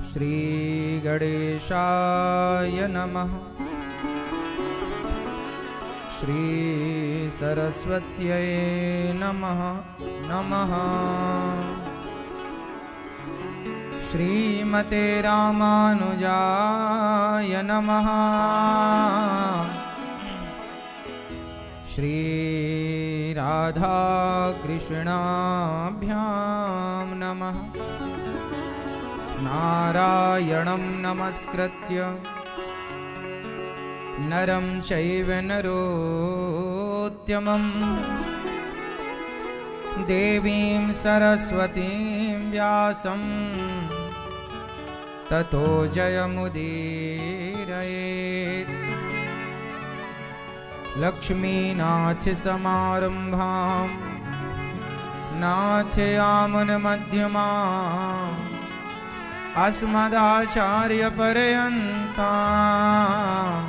श्री गणेशाय नमः। श्री सरस्वत्यै नमः नमः। श्रीमते रामानुजाय नमः। श्री राधा कृष्णाभ्यां नमः। नारायणं नमस्कृत्य नरं चैव नरोत्तमं देवीं सरस्वतीं व्यासं ततो जयमुदीरयेत्। लक्ष्मीनाथसमारम्भां नाथयामुनमध्यमाम् अस्मदाचार्यपर्यन्तां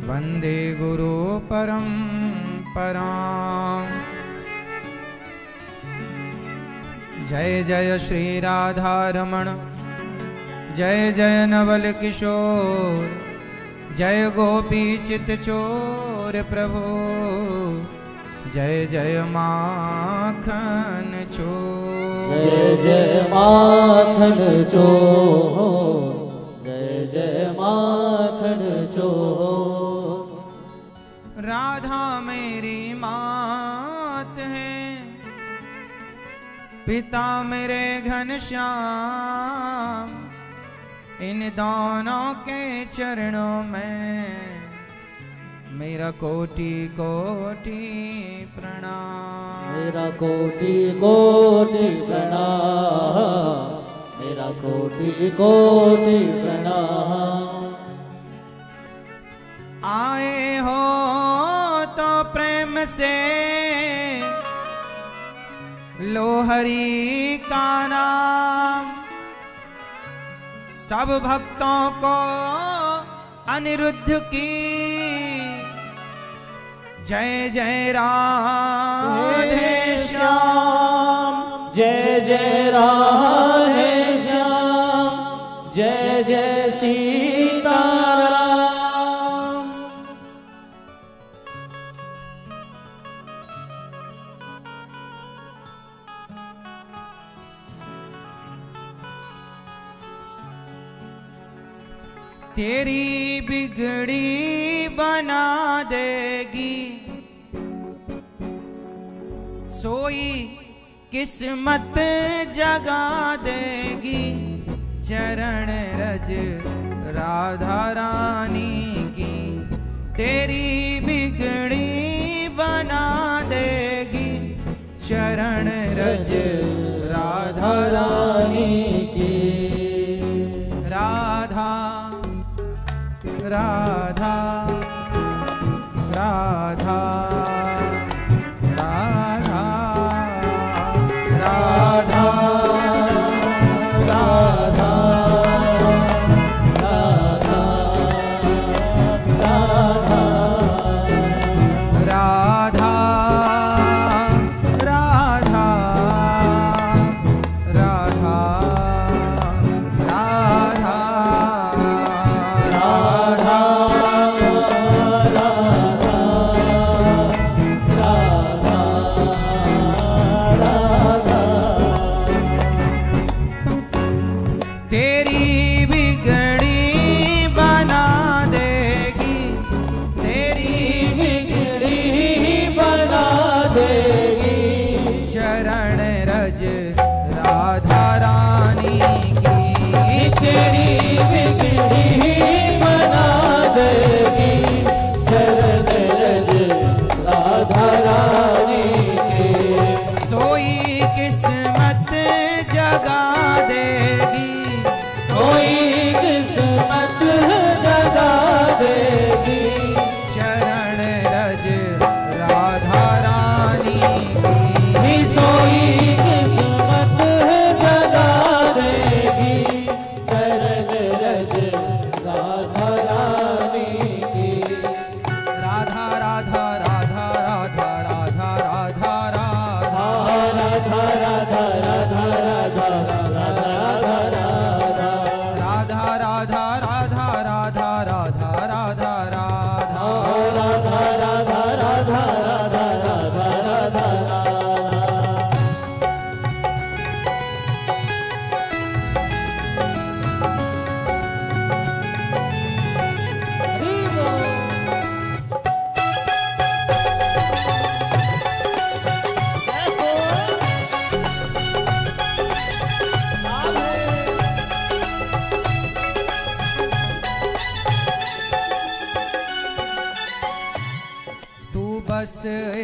वन्दे गुरुपरम्पराम्। जय जय श्री राधारमण, जय जय नवल किशोर, जय गोपी चित्तचोर प्रभु, जय जय माखन चोर। जय जय माखन चोर, जय जय माखन चोर। राधा मेरी मात है, पिता मेरे घनश्याम, इन दोनों के चरणों में मेरा कोटि कोटि प्रणाम। मेरा कोटि कोटि प्रणाम, मेरा कोटि कोटि प्रणाम। आए हो तो प्रेम से लो हरि का नाम, सब भक्तों को अनिरुद्ध की जय जय राधे श्याम, जय जय राधे श्याम, जय जय सीताराम। तेरी बिगड़ी बना देगी सोई किस्मत जगा देगी, चरण रज राधा रानी की तेरी बिगड़ी बना देगी, चरण रज राधा रानी की। राधा राधा राधा राधा राधा राधा राधा राधा राधा राधा राधा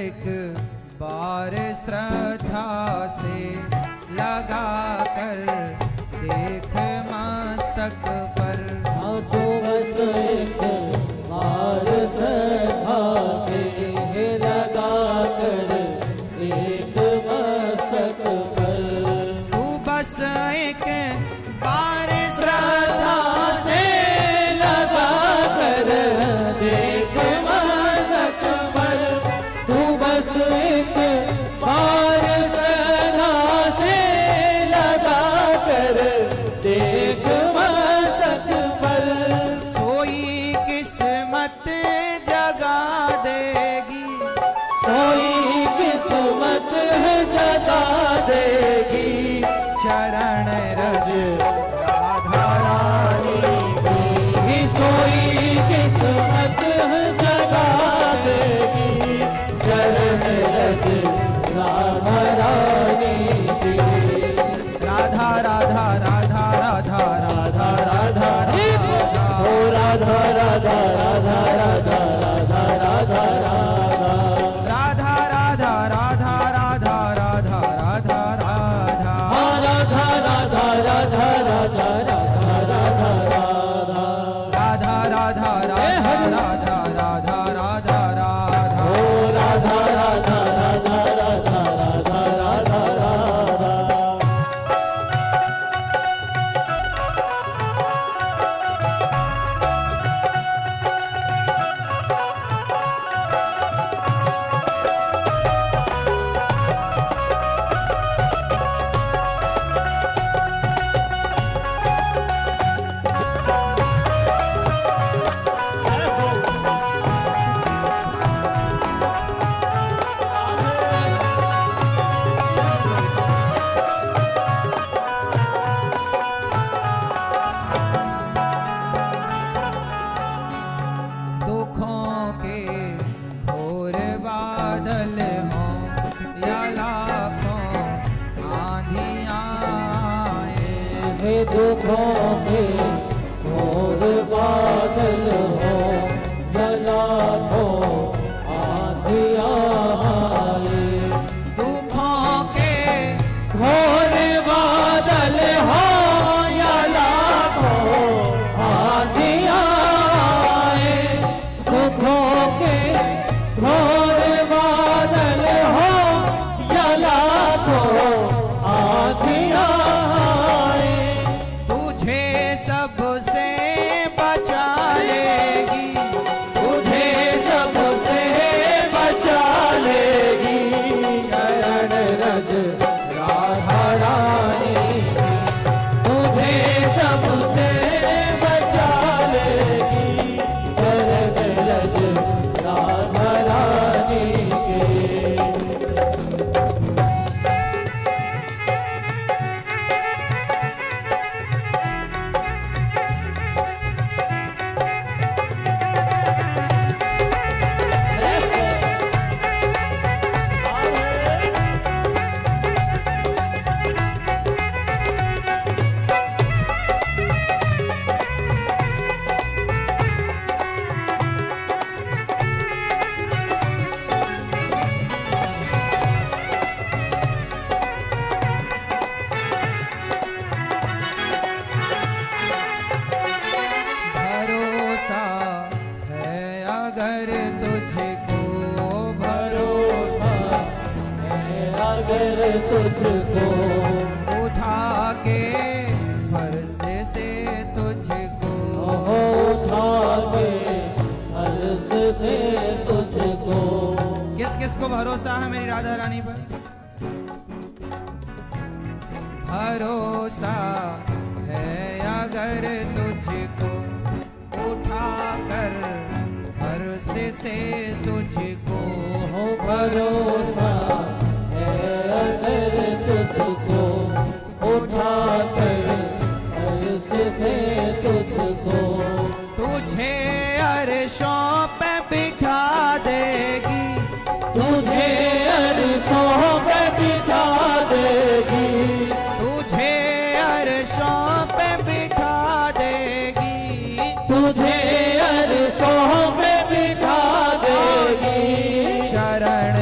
एक बार श्रद्धा से लगा कर देख मस्तक पर। तू बस एक बार श्रद्धा से लगा कर देख मस्तक पर। तू बस एक बार श्रद्धा से लगा कर देख मस्तक पर। तू बस एक बार श्रद्धा से लगा कर देख मस्तक पर। सोई किस्मत जगा देगी, सोई किस्मत जगा देगी। चरण रज राधा रानी की सोई किस्मत जगा देगी। चरण रज राधा रानी की। राधा राधा राधा राधा राधा राधा राधा ओ राधा राधा राधा राधा राधा राधा राधा। राधा राधा राधा राधा राधा राधा राधा। हाँ राधा राधा राधा राधा राधा राधा राधा। राधा राधा राधा राधा राधा राधा राधा। ओ राधा राधा राधा राधा राधा राधा राधा। दुखों के घोर बादल हों या लाखों आंधियां आए। हे दुखों के घोर बादल हो या लाखों आंधियां आए। दुखों के घोर बादल हो या लाखों आंधियां आए। दुखों के घोर बादल हो या लाखों आंधियां आए। तुझे सबसे बचा लेगी, तुझे सबसे बचा लेगी। चरण रज राधा रानी तुझे सबसे बचा लेगी। चरण रज राधा रानी के। भरोसा है अगर तुझको, भरोसा है अगर तुझको। उठा के फर्श से तुझको। उठा के अर्श से तुझको। किस किस को भरोसा है मेरी राधा रानी पर? भरोसा है अगर तुझको, उठा कर फर्श से तुझको। भरोसा है अगर तुझको। उठा कर अर्श से तुझको। तुझे अरशों पे बिठा देगी, तुझे अरशों पे बिठा देगी। तुझे अरशों पे बिठा देगी। तुझे अरशों पे बिठा देगी। शरण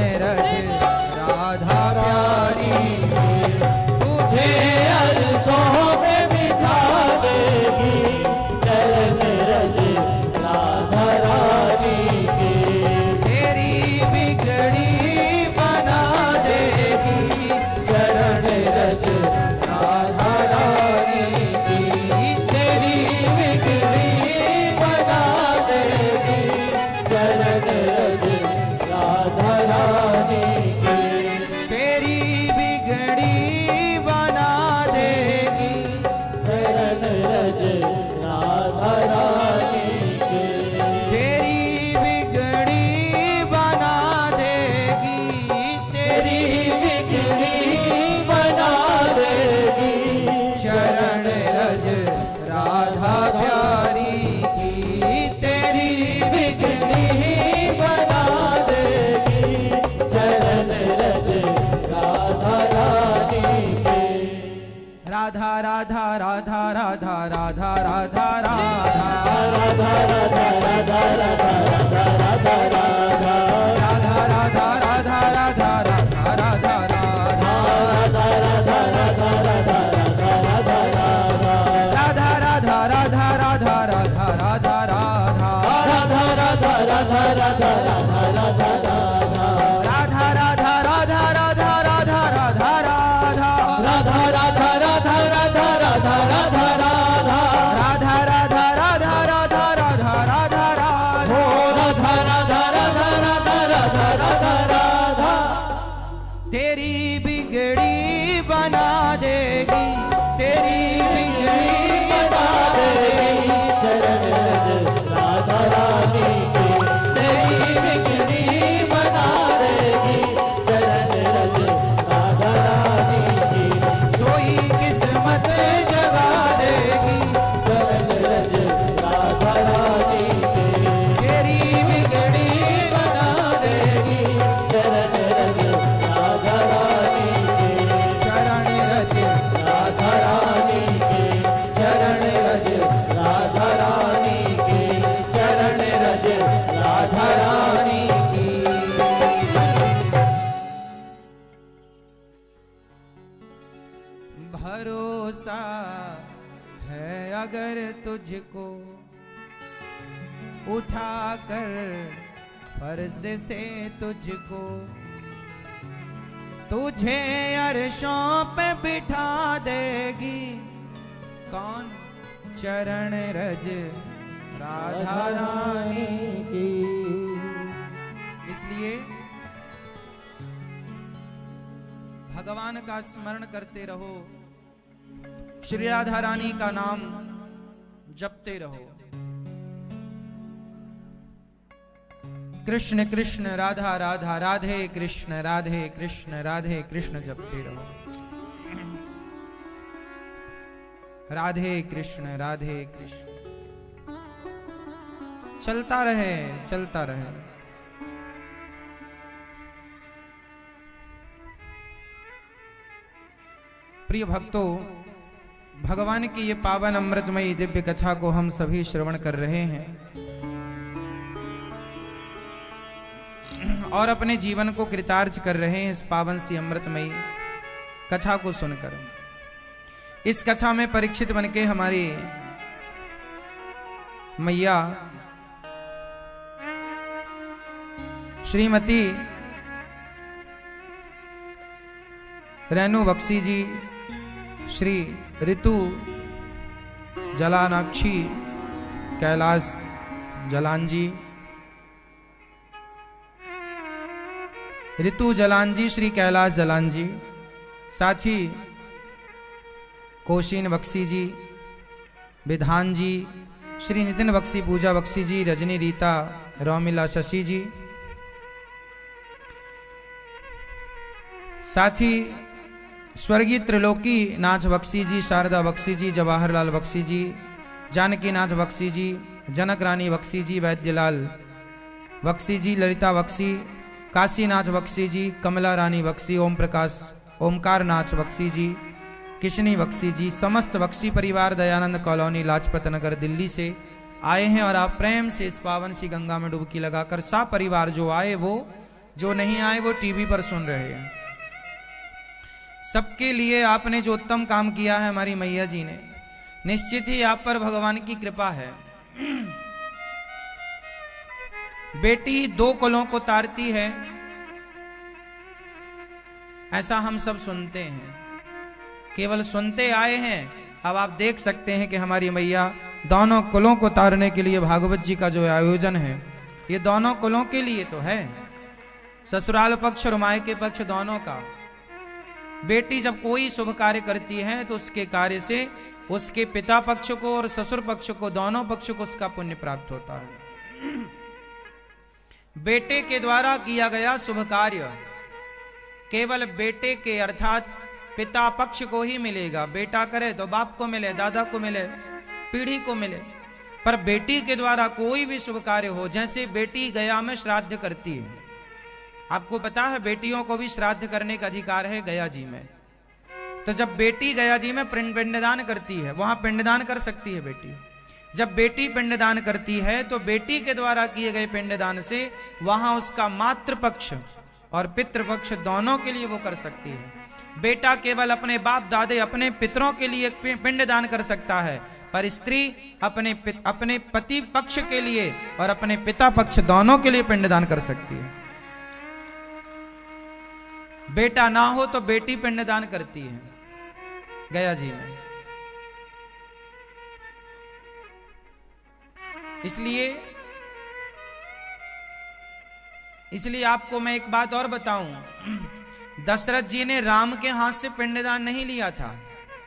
राधा राधा राधा राधा राधा राधा राधा राधा राधा राधा राधा राधा राधा राधा राधा राधा तेरी बिगड़ी बना देगी, तेरी बिगड़ी बना देगी चरण रज राधा रानी की, तेरी बिगड़ी बना देगी चरण रज राधा रानी की, सोई किस्मत जगा देगी चरण रज राधा रानी की, तेरी बिगड़ी बना देगी चरण रज राधा रानी की, चरण रज राधा रानी की, चरण रज राधा रानी की, चरण रज राधा रानी की। भरोसा है अगर तुझको उठाकर फर्श से तुझको, तुझे अरशों पे बिठा देगी कौन? चरण रज राधा रानी की। इसलिए भगवान का स्मरण करते रहो, श्री राधा रानी का नाम जपते रहो। कृष्ण कृष्ण राधा राधा राधे कृष्ण राधे कृष्ण जपते रहो। राधे कृष्ण चलता रहे चलता रहे। प्रिय भक्तों, भगवान की ये पावन अमृतमयी दिव्य कथा को हम सभी श्रवण कर रहे हैं और अपने जीवन को कृतार्थ कर रहे हैं इस पावन सी अमृतमयी कथा को सुनकर। इस कथा में परीक्षित बनके हमारी मैया श्रीमती रेणु बख्शी जी, श्री ऋतु जलानाक्षी कैलाश जलान जी, ऋतु जलान जी, श्री कैलाश जलान जी, साथी कोशिन बख्शी जी, विधान जी, श्री नितिन बख्शी, पूजा बख्शी जी, रजनी रीता, रोमिला शशि जी, साथी स्वर्गीय त्रिलोकी नाथ बख्शी जी, शारदा बख्शी जी, जवाहरलाल बख्शी जी, जानकी नाथ बख्शी जी, जनक रानी बख्शी जी, वैद्यलाल बख्शी जी, ललिता बख्शी, काशीनाथ बख्शी जी, कमला रानी बख्शी, ओम प्रकाश ओमकार नाथ बख्शी जी, किशनी बख्शी जी, समस्त बख्शी परिवार दयानंद कॉलोनी लाजपत नगर दिल्ली से आए हैं और आप प्रेम से इस पावन सी गंगा में डुबकी लगाकर सा परिवार जो आए वो, जो नहीं आए वो टीवी पर सुन रहे हैं। सबके लिए आपने जो उत्तम काम किया है हमारी मैया जी ने, निश्चित ही आप पर भगवान की कृपा है। बेटी दो कुलों को तारती है, ऐसा हम सब सुनते हैं, केवल सुनते आए हैं। अब आप देख सकते हैं कि हमारी मैया दोनों कुलों को तारने के लिए भागवत जी का जो आयोजन है, ये दोनों कुलों के लिए तो है, ससुराल पक्ष और मायके पक्ष दोनों का। बेटी जब कोई शुभ कार्य करती है तो उसके कार्य से उसके पिता पक्ष को और ससुर पक्ष को, दोनों पक्ष को उसका पुण्य प्राप्त होता है। बेटे के द्वारा किया गया शुभ कार्य केवल बेटे के अर्थात पिता पक्ष को ही मिलेगा। बेटा करे तो बाप को मिले, दादा को मिले, पीढ़ी को मिले। पर बेटी के द्वारा कोई भी शुभ कार्य हो, जैसे बेटी गया में श्राद्ध करती है, आपको पता है बेटियों को भी श्राद्ध करने का अधिकार है गया जी में। तो जब बेटी गया जी में पिंडदान करती है, वहां पिंडदान कर सकती है बेटी। जब बेटी पिंडदान करती है तो बेटी के द्वारा किए गए पिंडदान से वहां उसका मातृपक्ष और पितृपक्ष दोनों के लिए वो कर सकती है। बेटा केवल अपने बाप दादे अपने पितरों के लिए पिंडदान कर सकता है, पर स्त्री अपने पति पक्ष के लिए और अपने पिता पक्ष दोनों के लिए पिंडदान कर सकती है। बेटा ना हो तो बेटी पिंडदान करती है गया जी में। इसलिए आपको मैं एक बात और बताऊं, दशरथ जी ने राम के हाथ से पिंडदान नहीं लिया था,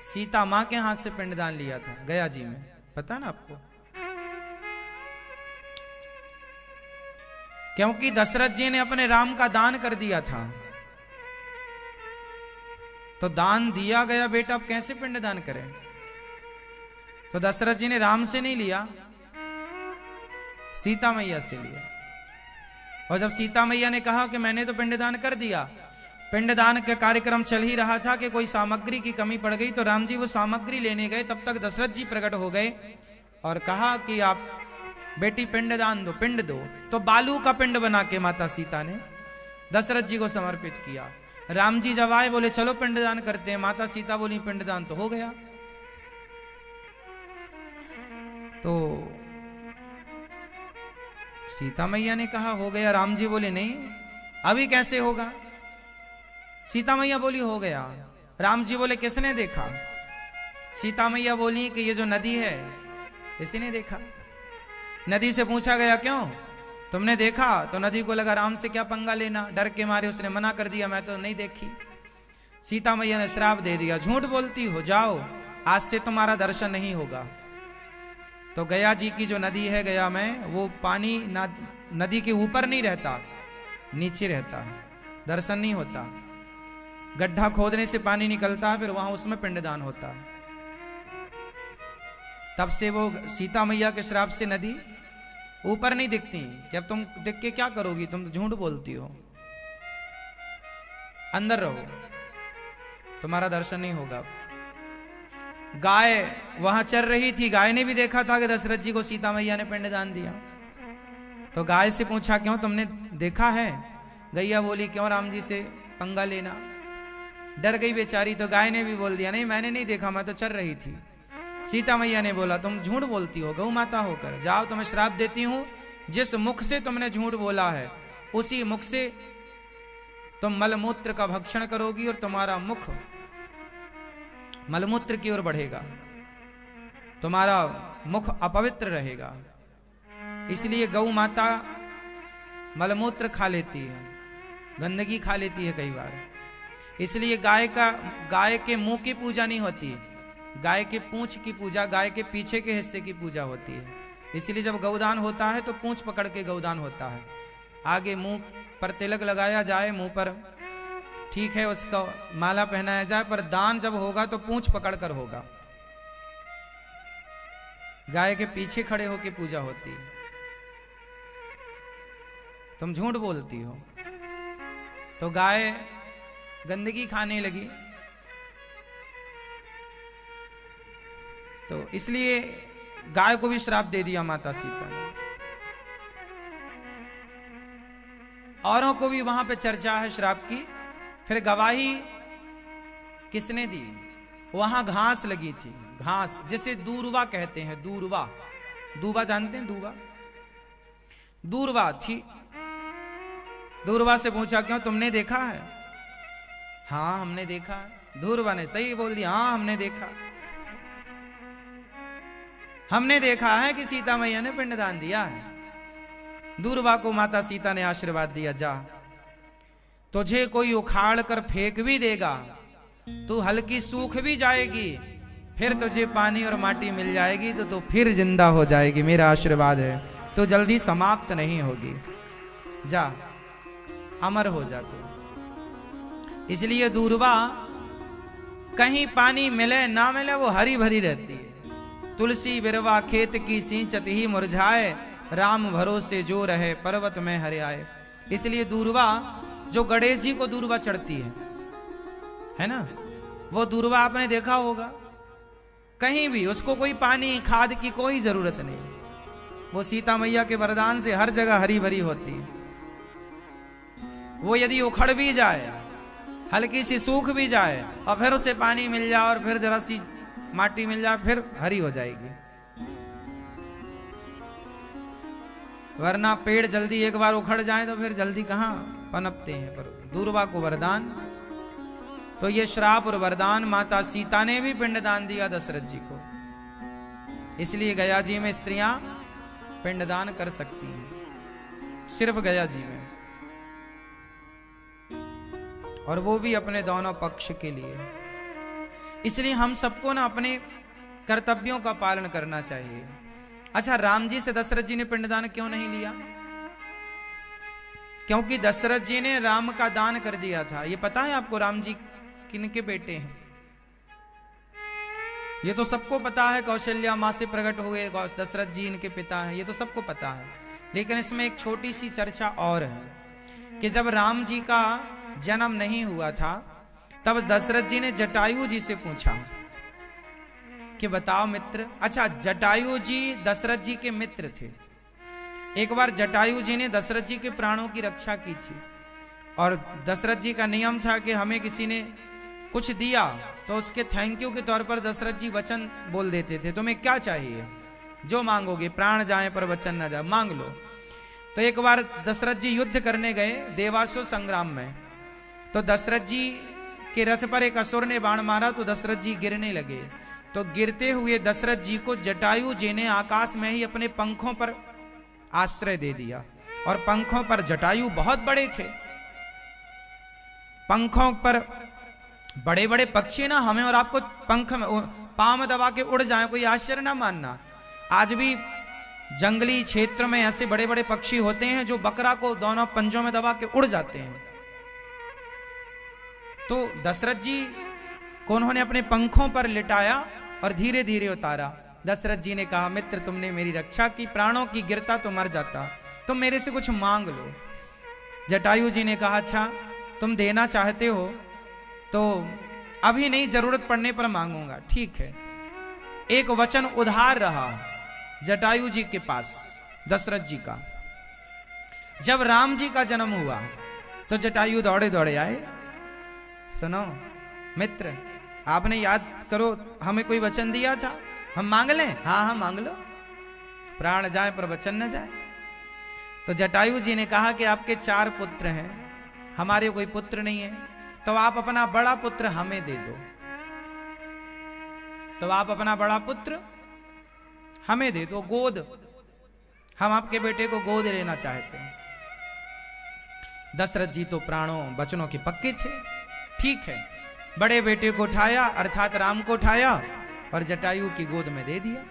सीता मां के हाथ से पिंडदान लिया था गया जी में, पता ना आपको। क्योंकि दशरथ जी ने अपने राम का दान कर दिया था, तो दान दिया गया बेटा अब कैसे पिंडदान करें। तो दशरथ जी ने राम से नहीं लिया, सीता मैया से लिया। और जब सीता मैया ने कहा कि मैंने तो पिंडदान कर दिया, पिंडदान का कार्यक्रम चल ही रहा था कि कोई सामग्री की कमी पड़ गई, तो राम जी वो सामग्री लेने गए, तब तक दशरथ जी प्रकट हो गए और कहा कि आप बेटी पिंडदान दो, पिंड दो। तो बालू का पिंड बना के माता सीता ने दशरथ जी को समर्पित किया। राम जी जब आए बोले चलो पिंडदान करते हैं, माता सीता बोली पिंडदान तो हो गया। तो सीता मैया ने कहा हो गया, राम जी बोले नहीं अभी कैसे होगा। सीता मैया बोली हो गया, राम जी बोले किसने देखा। सीता मैया बोली कि ये जो नदी है इसी ने देखा। नदी से पूछा गया क्यों, तुमने देखा। तो नदी को लगा राम से क्या पंगा लेना, डर के मारे उसने मना कर दिया, मैं तो नहीं देखी। सीता मैया ने श्राप दे दिया, झूठ बोलती हो, जाओ आज से तुम्हारा दर्शन नहीं होगा। तो गया जी की जो नदी है गया में, वो पानी नदी के ऊपर नहीं रहता, नीचे रहता है, दर्शन नहीं होता। गड्ढा खोदने से पानी निकलता है, फिर वहां उसमें पिंडदान होता है। तब से वो सीता मैया के श्राप से नदी ऊपर नहीं दिखती कि अब तुम दिख के क्या करोगी, तुम तो झूठ बोलती हो, अंदर रहो, तुम्हारा दर्शन नहीं होगा। गाय वहां चर रही थी, गाय ने भी देखा था कि दशरथ जी को सीता मैया ने पिंडदान दिया। तो गाय से पूछा क्यों तुमने देखा है। गैया बोली क्यों राम जी से पंगा लेना, डर गई बेचारी। तो गाय ने भी बोल दिया नहीं मैंने नहीं देखा, मैं तो चर रही थी। सीता मैया ने बोला तुम झूठ बोलती हो गौ माता होकर, जाओ तुम्हें श्राप देती हूं, जिस मुख से तुमने झूठ बोला है उसी मुख से तुम मलमूत्र का भक्षण करोगी और तुम्हारा मुख मलमूत्र की ओर बढ़ेगा, तुम्हारा मुख अपवित्र रहेगा। इसलिए गौ माता मलमूत्र खा लेती है, गंदगी खा लेती है कई बार। इसलिए गाय के मुंह की पूजा नहीं होती, गाय के पूंछ की पूजा, गाय के पीछे के हिस्से की पूजा होती है। इसलिए जब गौदान होता है तो पूंछ पकड़ के गौदान होता है, आगे मुंह पर तिलक लगाया जाए, मुंह पर ठीक है उसका माला पहनाया जाए, पर दान जब होगा तो पूंछ पकड़ कर होगा। गाय के पीछे खड़े होकर पूजा होती है। तुम झूठ बोलती हो। तो गाय गंदगी खाने लगी, तो इसलिए गाय को भी श्राप दे दिया माता सीता ने। औरों को भी वहां पे चर्चा है श्राप की। फिर गवाही किसने दी, वहां घास लगी थी, घास जिसे दूर्वा कहते हैं, दूर्वा, दूबा जानते हैं, दूबा, दूर्वा थी। दूर्वा से पूछा क्यों तुमने देखा है। हाँ हमने देखा है। दूर्वा ने सही बोल दिया, हाँ हमने देखा, हमने देखा है कि सीता मैया ने पिंडदान दिया है। दूर्वा को माता सीता ने आशीर्वाद दिया, जा तुझे कोई उखाड़ कर फेंक भी देगा, तू हल्की सूख भी जाएगी, फिर तुझे पानी और माटी मिल जाएगी तो तू फिर जिंदा हो जाएगी। मेरा आशीर्वाद है, तो जल्दी समाप्त नहीं होगी, जा अमर हो जा तू। इसलिए दूर्वा कहीं पानी मिले ना मिले वो हरी भरी रहती है। तुलसी बिरवा खेत की सींचत ही मुरझाए, राम भरोसे जो रहे पर्वत में हरियाए। इसलिए दूर्वा, जो गणेश जी को दूर्वा चढ़ती है ना, वो दूर्वा आपने देखा होगा, कहीं भी उसको कोई पानी खाद की कोई जरूरत नहीं, वो सीता मैया के वरदान से हर जगह हरी भरी होती है। वो यदि उखड़ भी जाए, हल्की सी सूख भी जाए और फिर उसे पानी मिल जाए और फिर जरा सी माटी मिल जाए, फिर हरी हो जाएगी। वरना पेड़ जल्दी एक बार उखड़ जाए तो फिर जल्दी कहां पनपते हैं। पर दूर्वा को वरदान, तो ये श्राप और वरदान माता सीता ने भी पिंडदान दिया दशरथ जी को, इसलिए गया जी में स्त्रियां पिंडदान कर सकती हैं, सिर्फ गया जी में, और वो भी अपने दोनों पक्ष के लिए। इसलिए हम सबको ना अपने कर्तव्यों का पालन करना चाहिए। अच्छा, राम जी से दशरथ जी ने पिंडदान क्यों नहीं लिया? क्योंकि दशरथ जी ने राम का दान कर दिया था। ये पता है आपको राम जी किनके बेटे हैं? ये तो सबको पता है, कौशल्या मां से प्रकट हुए दशरथ जी इनके पिता हैं, ये तो सबको पता है। लेकिन इसमें एक छोटी सी चर्चा और है कि जब राम जी का जन्म नहीं हुआ था तब दशरथ जी ने जटायु जी से पूछा कि बताओ मित्र। अच्छा, जटायु जी दशरथ जी के मित्र थे। एक बार जटायु जी ने दशरथ जी के प्राणों की रक्षा की थी, और दशरथ जी का नियम था कि हमें किसी ने कुछ दिया तो उसके थैंक यू के तौर पर दशरथ जी वचन बोल देते थे, तुम्हें क्या चाहिए, जो मांगोगे, प्राण जाए पर वचन न जाए, मांग लो। तो एक बार दशरथ जी युद्ध करने गए देवासुर संग्राम में, तो दशरथ जी के रथ पर एक असुर ने बाण मारा तो दशरथ जी गिरने लगे। तो गिरते हुए दशरथ जी को जटायु जी ने आकाश में ही अपने पंखों पर आश्रय दे दिया, और पंखों पर जटायु बहुत बड़े थे। पंखों पर बड़े बड़े पक्षी ना हमें और आपको पंख में पांव में दबा के उड़ जाए, कोई आश्चर्य ना मानना। आज भी जंगली क्षेत्र में ऐसे बड़े बड़े पक्षी होते हैं जो बकरा को दोनों पंजों में दबा के उड़ जाते हैं। तो दशरथ जी को उन्होंने अपने पंखों पर लिटाया और धीरे धीरे उतारा। दशरथ जी ने कहा, मित्र तुमने मेरी रक्षा की, प्राणों की गिरता तो मर जाता, तुम मेरे से कुछ मांग लो। जटायु जी ने कहा, अच्छा तुम देना चाहते हो तो अभी नहीं, जरूरत पड़ने पर मांगूंगा। ठीक है। एक वचन उधार रहा जटायु जी के पास दशरथ जी का। जब राम जी का जन्म हुआ तो जटायु दौड़े दौड़े आए, सुनो मित्र, आपने याद करो हमें कोई वचन दिया था, हम मांग लें? हाँ हाँ मांग लो, प्राण जाए पर वचन न जाए। तो जटायु जी ने कहा कि आपके 4 पुत्र हैं, हमारे कोई पुत्र नहीं है, तो आप अपना बड़ा पुत्र हमें दे दो। तो आप अपना बड़ा पुत्र हमें दे दो, गोद, हम आपके बेटे को गोद लेना चाहते हैं। दशरथ जी तो प्राणों वचनों के पक्के थे। ठीक है, बड़े बेटे को उठाया, अर्थात राम को उठाया और जटायु की गोद में दे दिया।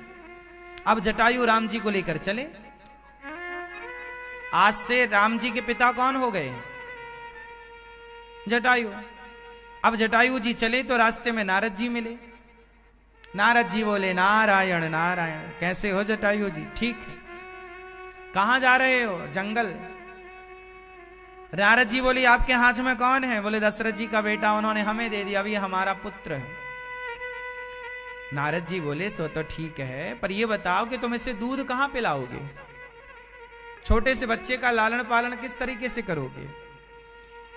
अब जटायु राम जी को लेकर चले। आज से राम जी के पिता कौन हो गए? जटायु। अब जटायु जी चले तो रास्ते में नारद जी मिले। नारद जी बोले, नारायण नारायण। कैसे हो जटायु जी? ठीक है। कहां जा रहे हो? जंगल। नारद जी बोली, आपके हाथ में कौन है? बोले, दशरथ जी का बेटा, उन्होंने हमें दे दिया, अब ये हमारा पुत्र है। नारद जी बोले, सो तो ठीक है, पर ये बताओ कि तुम इसे दूध कहां पिलाओगे? छोटे से बच्चे का लालन पालन किस तरीके से करोगे?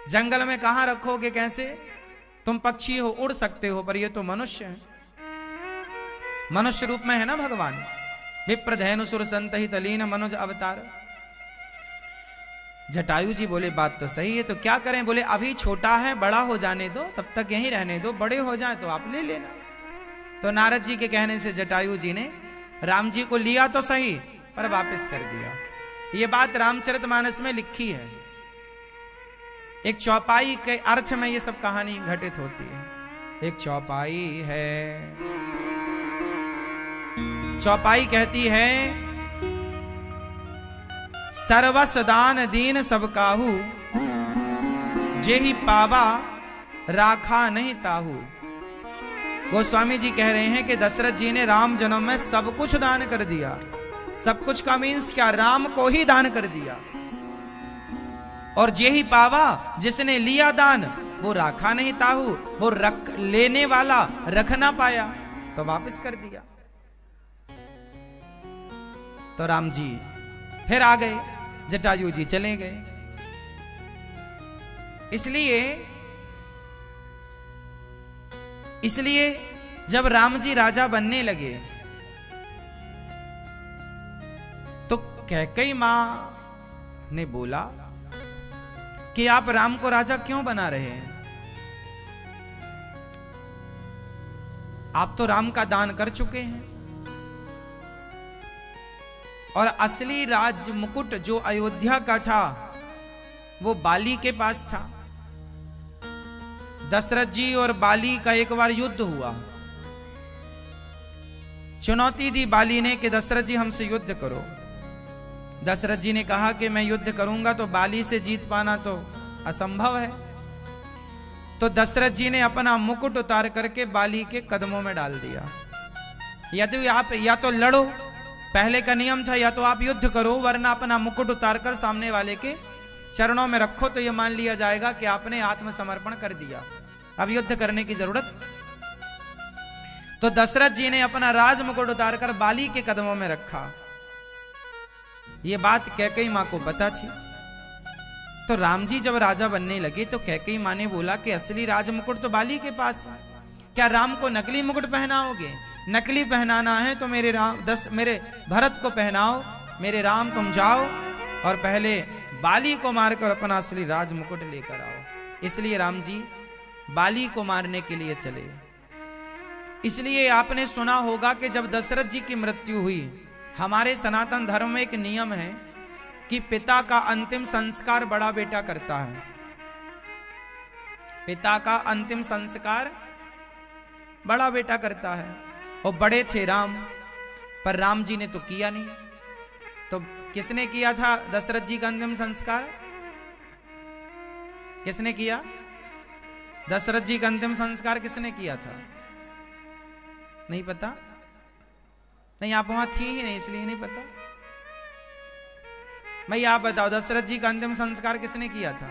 जंगल में कहां रखोगे? कैसे? तुम पक्षी हो, उड़ सकते हो, पर ये तो मनुष्य है, मनुष्य रूप में है ना भगवान। विप्र धैनु सुर संत ही तलीन मनुज अवतार। जटायु जी बोले, बात तो सही है, तो क्या करें? बोले, अभी छोटा है, बड़ा हो जाने दो, तब तक यहीं रहने दो, बड़े हो जाए तो आप ले लेना। तो नारद जी के कहने से जटायु जी ने राम जी को लिया तो सही, पर वापस कर दिया। ये बात रामचरितमानस में लिखी है। एक चौपाई के अर्थ में ये सब कहानी घटित होती है। एक चौपाई है, चौपाई कहती है, सर्वस दान दीन सब काहू, जेहि पावा राखा नहीं ताहू। गोस्वामी जी कह रहे हैं कि दशरथ जी ने राम जन्म में सब कुछ दान कर दिया। सब कुछ का मीन्स क्या? राम को ही दान कर दिया। और जेहि पावा, जिसने लिया दान, वो राखा नहीं ताहू, वो रख लेने वाला रख ना पाया तो वापस कर दिया। तो राम जी फिर आ गए, जटायु जी चले गए। इसलिए जब राम जी राजा बनने लगे तो कैकेयी मां ने बोला कि आप राम को राजा क्यों बना रहे हैं? आप तो राम का दान कर चुके हैं और असली राज मुकुट जो अयोध्या का था वो बाली के पास था। दशरथ जी और बाली का एक बार युद्ध हुआ। चुनौती दी बाली ने कि दशरथ जी हमसे युद्ध करो। दशरथ जी ने कहा कि मैं युद्ध करूंगा तो बाली से जीत पाना तो असंभव है। तो दशरथ जी ने अपना मुकुट उतार करके बाली के कदमों में डाल दिया। यदि आप या तो लड़ो, पहले का नियम था, या तो आप युद्ध करो, वरना अपना मुकुट उतारकर सामने वाले के चरणों में रखो तो यह मान लिया जाएगा कि आपने आत्मसमर्पण कर दिया, अब युद्ध करने की जरूरत। तो दशरथ जी ने अपना राज मुकुट उतारकर बाली के कदमों में रखा। यह बात कैकेयी मां को पता थी। तो राम जी जब राजा बनने लगे तो कैकेयी मां ने बोला कि असली राज मुकुट तो बाली के पास है, क्या राम को नकली मुकुट पहनाओगे? नकली पहनाना है तो मेरे भरत को पहनाओ। मेरे राम तुम जाओ और पहले बाली को मारकर अपना असली राज मुकुट लेकर आओ। इसलिए राम जी बाली को मारने के लिए चले। इसलिए आपने सुना होगा कि जब दशरथ जी की मृत्यु हुई, हमारे सनातन धर्म में एक नियम है कि पिता का अंतिम संस्कार बड़ा बेटा करता है। पिता का अंतिम संस्कार बड़ा बेटा करता है। और बड़े थे राम, पर राम जी ने तो किया नहीं। तो किसने किया था दशरथ जी का अंतिम संस्कार? किसने किया? दशरथ जी का अंतिम संस्कार किसने किया था? नहीं पता? नहीं, आप वहां थी ही नहीं इसलिए नहीं पता। भाई आप बताओ, दशरथ जी का अंतिम संस्कार किसने किया था?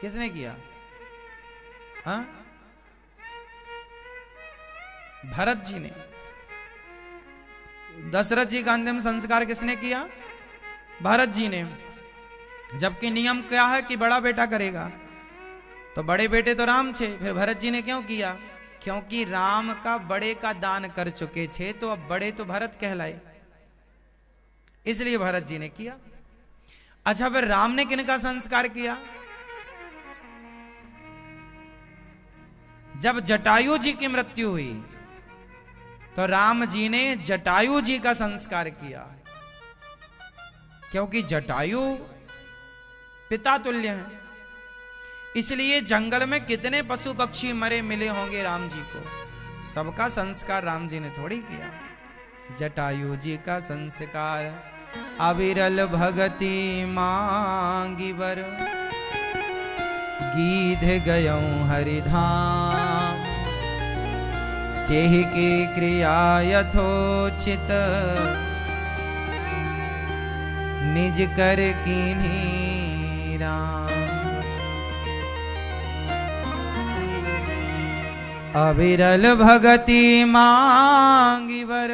किसने किया? हाँ, भरत जी ने। दशरथ जी का अंतिम संस्कार किसने किया? भरत जी ने। जबकि नियम क्या है कि बड़ा बेटा करेगा, तो बड़े बेटे तो राम थे, फिर भरत जी ने क्यों किया? क्योंकि राम का बड़े का दान कर चुके थे, तो अब बड़े तो भरत कहलाए, इसलिए भरत जी ने किया। अच्छा, फिर राम ने किनका संस्कार किया? जब जटायु जी की मृत्यु हुई तो राम जी ने जटायु जी का संस्कार किया, क्योंकि जटायु पिता तुल्य हैं। इसलिए जंगल में कितने पशु पक्षी मरे मिले होंगे राम जी को, सबका संस्कार राम जी ने थोड़ी किया। जटायु जी का संस्कार अविरल भगति मांगी वर, गीध गयऊं हरिधाम, तेह की क्रिया यथोचित, निज कर कीन्ही राम। अविरल भगति मांगी वर,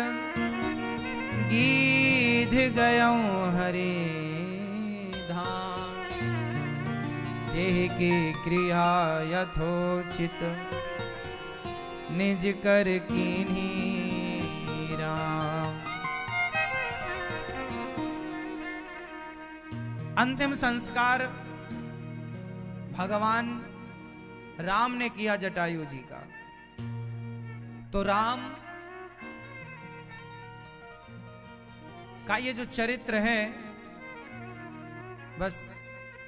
गीध गयऊं हरि धाम, तेह की क्रिया यथोचित, निज कर कीन्ही राम। अंतिम संस्कार भगवान राम ने किया जटायु जी का। तो राम का ये जो चरित्र है, बस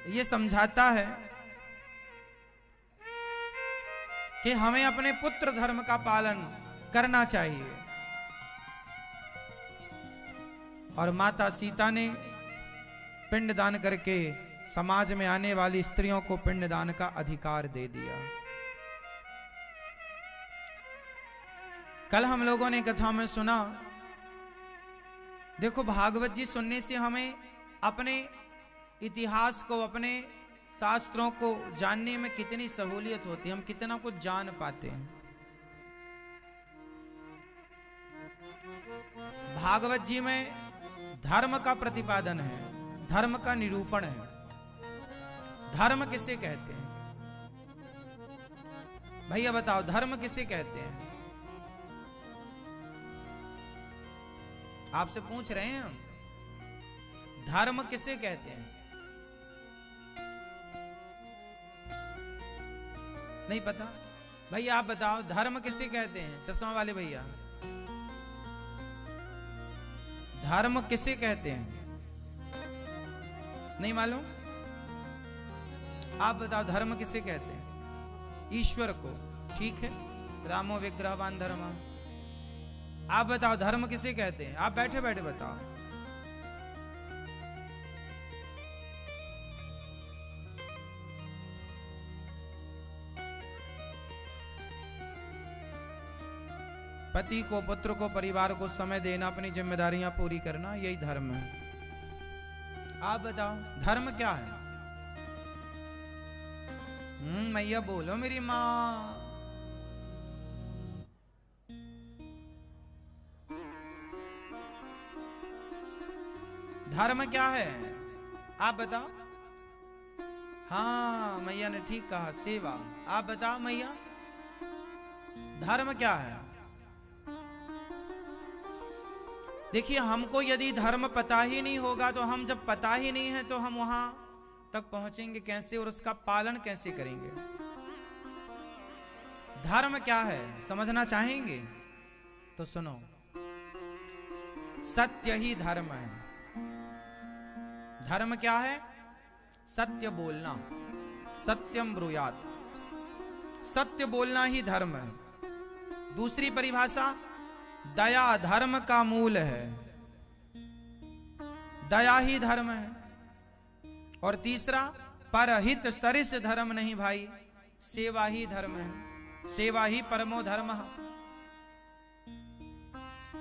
ये समझाता है कि हमें अपने पुत्र धर्म का पालन करना चाहिए। और माता सीता ने पिंडदान करके समाज में आने वाली स्त्रियों को पिंडदान का अधिकार दे दिया। कल हम लोगों ने कथा में सुना, देखो भागवत जी सुनने से हमें अपने इतिहास को, अपने शास्त्रों को जानने में कितनी सहूलियत होती है, हम कितना कुछ जान पाते हैं। भागवत जी में धर्म का प्रतिपादन है, धर्म का निरूपण है। धर्म किसे कहते हैं भैया बताओ, धर्म किसे कहते हैं? आपसे पूछ रहे हैं हम, धर्म किसे कहते हैं? नहीं पता? भैया आप बताओ, धर्म किसे कहते हैं? चश्मा वाले भैया, धर्म किसे कहते हैं? नहीं मालूम? आप बताओ, धर्म किसे कहते हैं? ईश्वर को, ठीक है। रामो विग्रहवान धर्म। आप बताओ, धर्म किसे कहते हैं? आप बैठे बैठे बताओ। पति को, पुत्र को, परिवार को समय देना, अपनी जिम्मेदारियां पूरी करना, यही धर्म है। आप बताओ, धर्म क्या है? मैया बोलो मेरी माँ। धर्म क्या है? आप बताओ। हाँ, मैया ने ठीक कहा, सेवा। आप बताओ मैया, धर्म क्या है? देखिए, हमको यदि धर्म पता ही नहीं होगा तो हम जब पता ही नहीं है तो हम वहां तक पहुंचेंगे कैसे और उसका पालन कैसे करेंगे? धर्म क्या है समझना चाहेंगे तो सुनो। सत्य ही धर्म है। धर्म क्या है? सत्य बोलना, सत्यम ब्रूयात। सत्य बोलना ही धर्म है। दूसरी परिभाषा, दया धर्म का मूल है। दया ही धर्म है। और तीसरा, परहित सरिस धर्म नहीं भाई, सेवा ही धर्म है। सेवा ही परमो धर्म।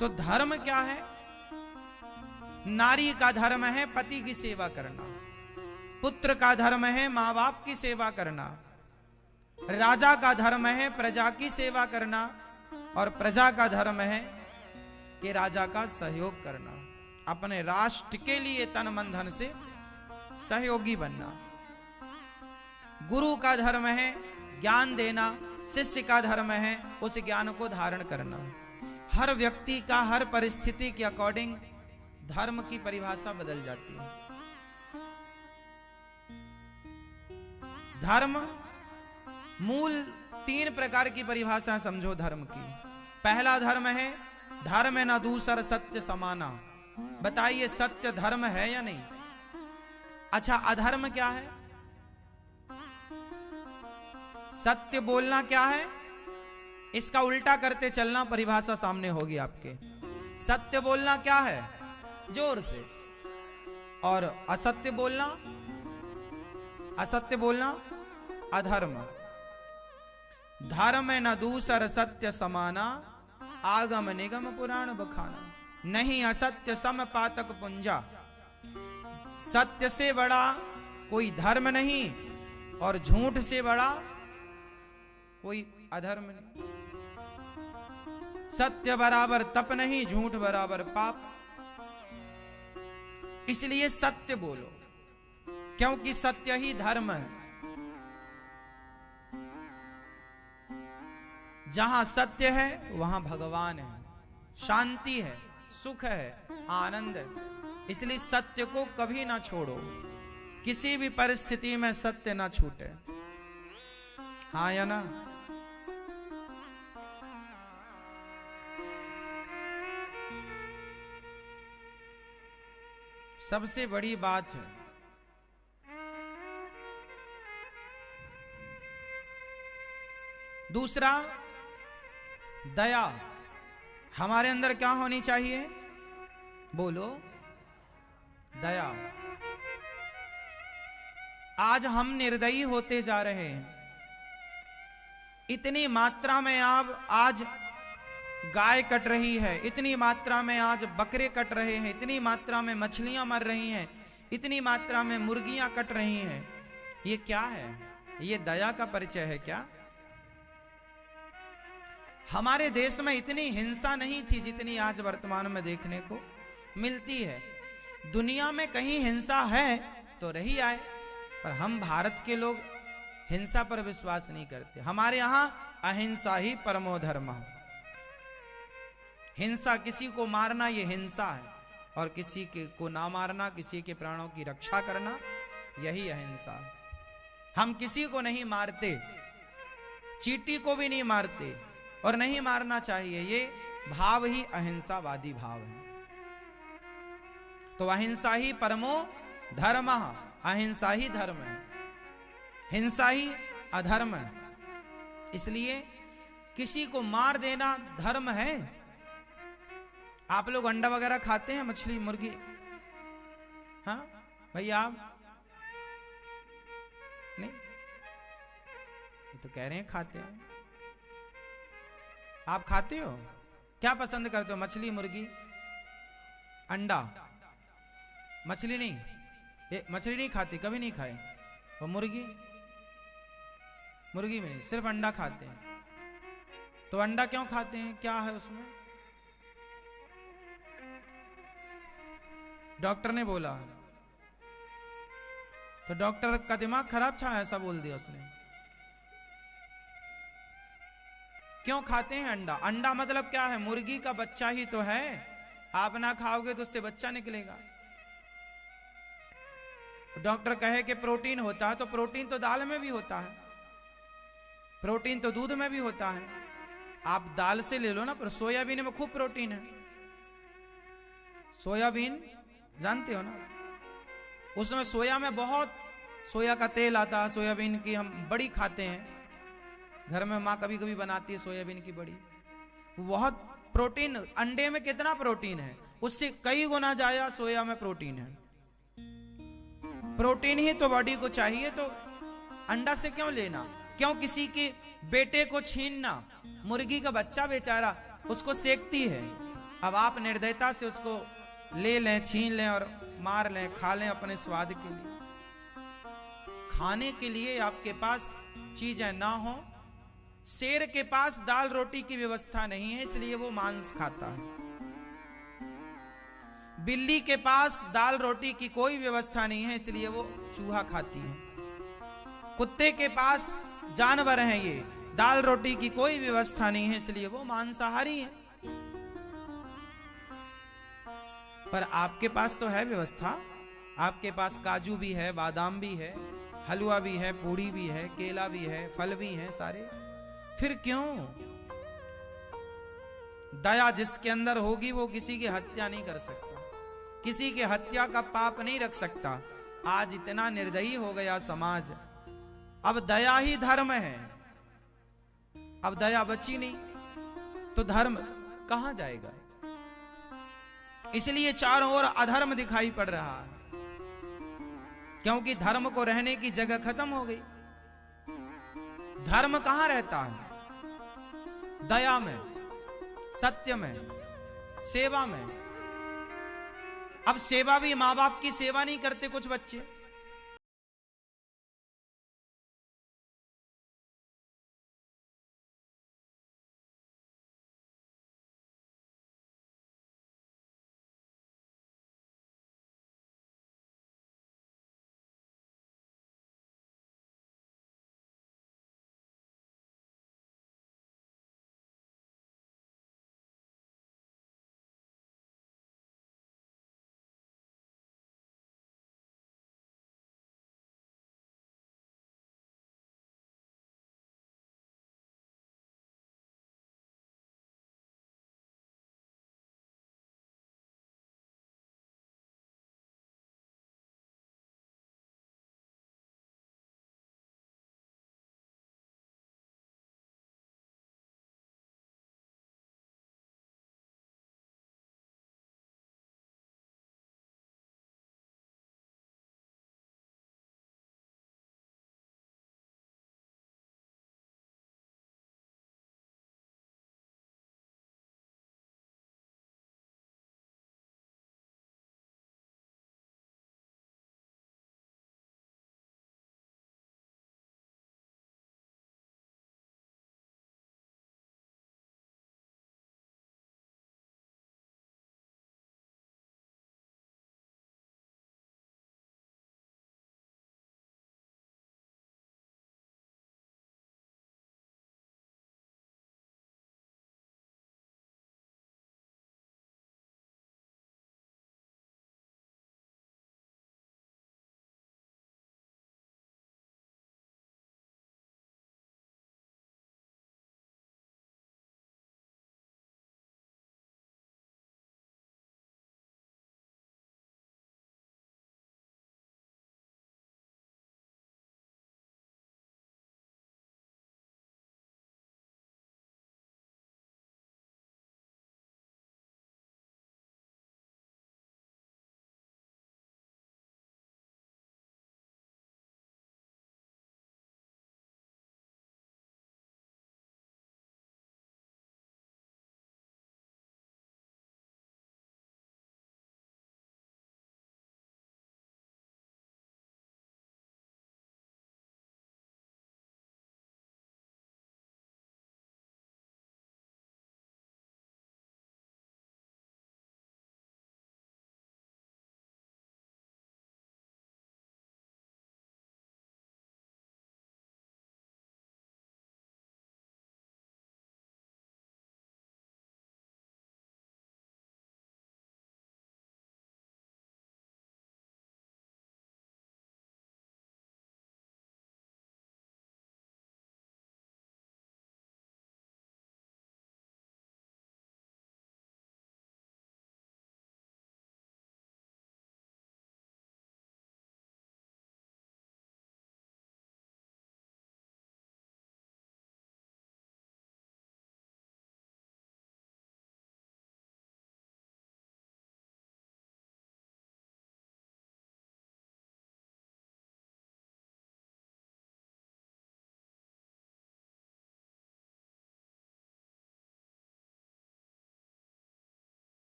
तो धर्म क्या है? नारी का धर्म है पति की सेवा करना, पुत्र का धर्म है माँ बाप की सेवा करना, राजा का धर्म है प्रजा की सेवा करना, और प्रजा का धर्म है कि राजा का सहयोग करना, अपने राष्ट्र के लिए तन मन धन से सहयोगी बनना। गुरु का धर्म है ज्ञान देना, शिष्य का धर्म है उस ज्ञान को धारण करना। हर व्यक्ति का हर परिस्थिति के अकॉर्डिंग धर्म की परिभाषा बदल जाती है। धर्म मूल 3 प्रकार की परिभाषा समझो धर्म की। पहला धर्म है धर्म न दूसर सत्य समाना। बताइए सत्य धर्म है या नहीं? अच्छा, अधर्म क्या है? सत्य बोलना क्या है? इसका उल्टा करते चलना, परिभाषा सामने होगी आपके। सत्य बोलना क्या है? जोर से। और असत्य बोलना? असत्य बोलना अधर्म। धर्म न दूसर सत्य समाना, आगम निगम पुराण बखाना। नहीं असत्य सम पातक पुंजा। सत्य से बड़ा कोई धर्म नहीं और झूठ से बड़ा कोई अधर्म नहीं। सत्य बराबर तप नहीं, झूठ बराबर पाप। इसलिए सत्य बोलो, क्योंकि सत्य ही धर्म है। जहां सत्य है वहां भगवान है, शांति है, सुख है, आनंद है। इसलिए सत्य को कभी ना छोड़ो, किसी भी परिस्थिति में सत्य ना छूटे। हाँ या ना? सबसे बड़ी बात है दूसरा, दया। हमारे अंदर क्या होनी चाहिए? बोलो, दया। आज हम निर्दयी होते जा रहे हैं। इतनी मात्रा में आज गाय कट रही है, इतनी मात्रा में आज बकरे कट रहे हैं, इतनी मात्रा में मछलियां मर रही हैं, इतनी मात्रा में मुर्गियां कट रही हैं। ये क्या है? ये दया का परिचय है क्या? हमारे देश में इतनी हिंसा नहीं थी जितनी आज वर्तमान में देखने को मिलती है। दुनिया में कहीं हिंसा है तो रही आए, पर हम भारत के लोग हिंसा पर विश्वास नहीं करते। हमारे यहां अहिंसा ही परमो धर्म। हिंसा, किसी को मारना ये हिंसा है, और किसी के को ना मारना, किसी के प्राणों की रक्षा करना, यही अहिंसा है। हम किसी को नहीं मारते, चींटी को भी नहीं मारते, और नहीं मारना चाहिए। ये भाव ही अहिंसावादी भाव है। तो अहिंसा ही परमो धर्म, अहिंसा ही धर्म है, हिंसा ही अधर्म है। इसलिए किसी को मार देना धर्म है। आप लोग अंडा वगैरह खाते हैं, मछली मुर्गी? हाँ भैया, आप नहीं? ये तो कह रहे हैं खाते हैं। आप खाते हो? क्या पसंद करते हो, मछली, मुर्गी, अंडा? मछली नहीं, ये मछली नहीं खाते, कभी नहीं खाए। और मुर्गी? मुर्गी में नहीं, सिर्फ अंडा खाते हैं। तो अंडा क्यों खाते हैं, क्या है उसमें? डॉक्टर ने बोला, तो डॉक्टर का दिमाग खराब था, ऐसा बोल दिया उसने। क्यों खाते हैं अंडा? अंडा मतलब क्या है? मुर्गी का बच्चा ही तो है। आप ना खाओगे तो उससे बच्चा निकलेगा। डॉक्टर कहे कि प्रोटीन होता है, तो प्रोटीन तो दाल में भी होता है, प्रोटीन तो दूध में भी होता है। आप दाल से ले लो ना, पर सोयाबीन में खूब प्रोटीन है। सोयाबीन जानते हो ना, उसमें सोया में बहुत, सोया का तेल आता है। सोयाबीन की हम बड़ी खाते हैं, घर में माँ कभी कभी बनाती है सोयाबीन की बड़ी। बहुत प्रोटीन, अंडे में कितना प्रोटीन है, उससे कई गुना ज्यादा सोया में प्रोटीन है। प्रोटीन ही तो बॉडी को चाहिए, तो अंडा से क्यों लेना? क्यों किसी के बेटे को छीनना? मुर्गी का बच्चा बेचारा, उसको सेकती है। अब आप निर्दयता से उसको ले लें, छीन लें और मार लें, खा लें अपने स्वाद के लिए। खाने के लिए आपके पास चीजें ना हो। शेर के पास दाल रोटी की व्यवस्था नहीं है, इसलिए वो मांस खाता है। बिल्ली के पास दाल रोटी की कोई व्यवस्था नहीं है, इसलिए वो चूहा खाती है। कुत्ते के पास, जानवर हैं ये, दाल रोटी की कोई व्यवस्था नहीं है, इसलिए वो मांसाहारी है। पर आपके पास तो है व्यवस्था। आपके पास काजू भी है, बादाम भी है, हलवा भी है, पूड़ी भी है, केला भी है, फल भी है सारे। फिर क्यों? दया जिसके अंदर होगी वो किसी की हत्या नहीं कर सकता, किसी की हत्या का पाप नहीं रख सकता। आज इतना निर्दयी हो गया समाज। अब दया ही धर्म है, अब दया बची नहीं तो धर्म कहां जाएगा? इसलिए चारों ओर अधर्म दिखाई पड़ रहा है, क्योंकि धर्म को रहने की जगह खत्म हो गई। धर्म कहां रहता है? दया में, सत्य में, सेवा में। अब सेवा भी, मां बाप की सेवा नहीं करते कुछ बच्चे।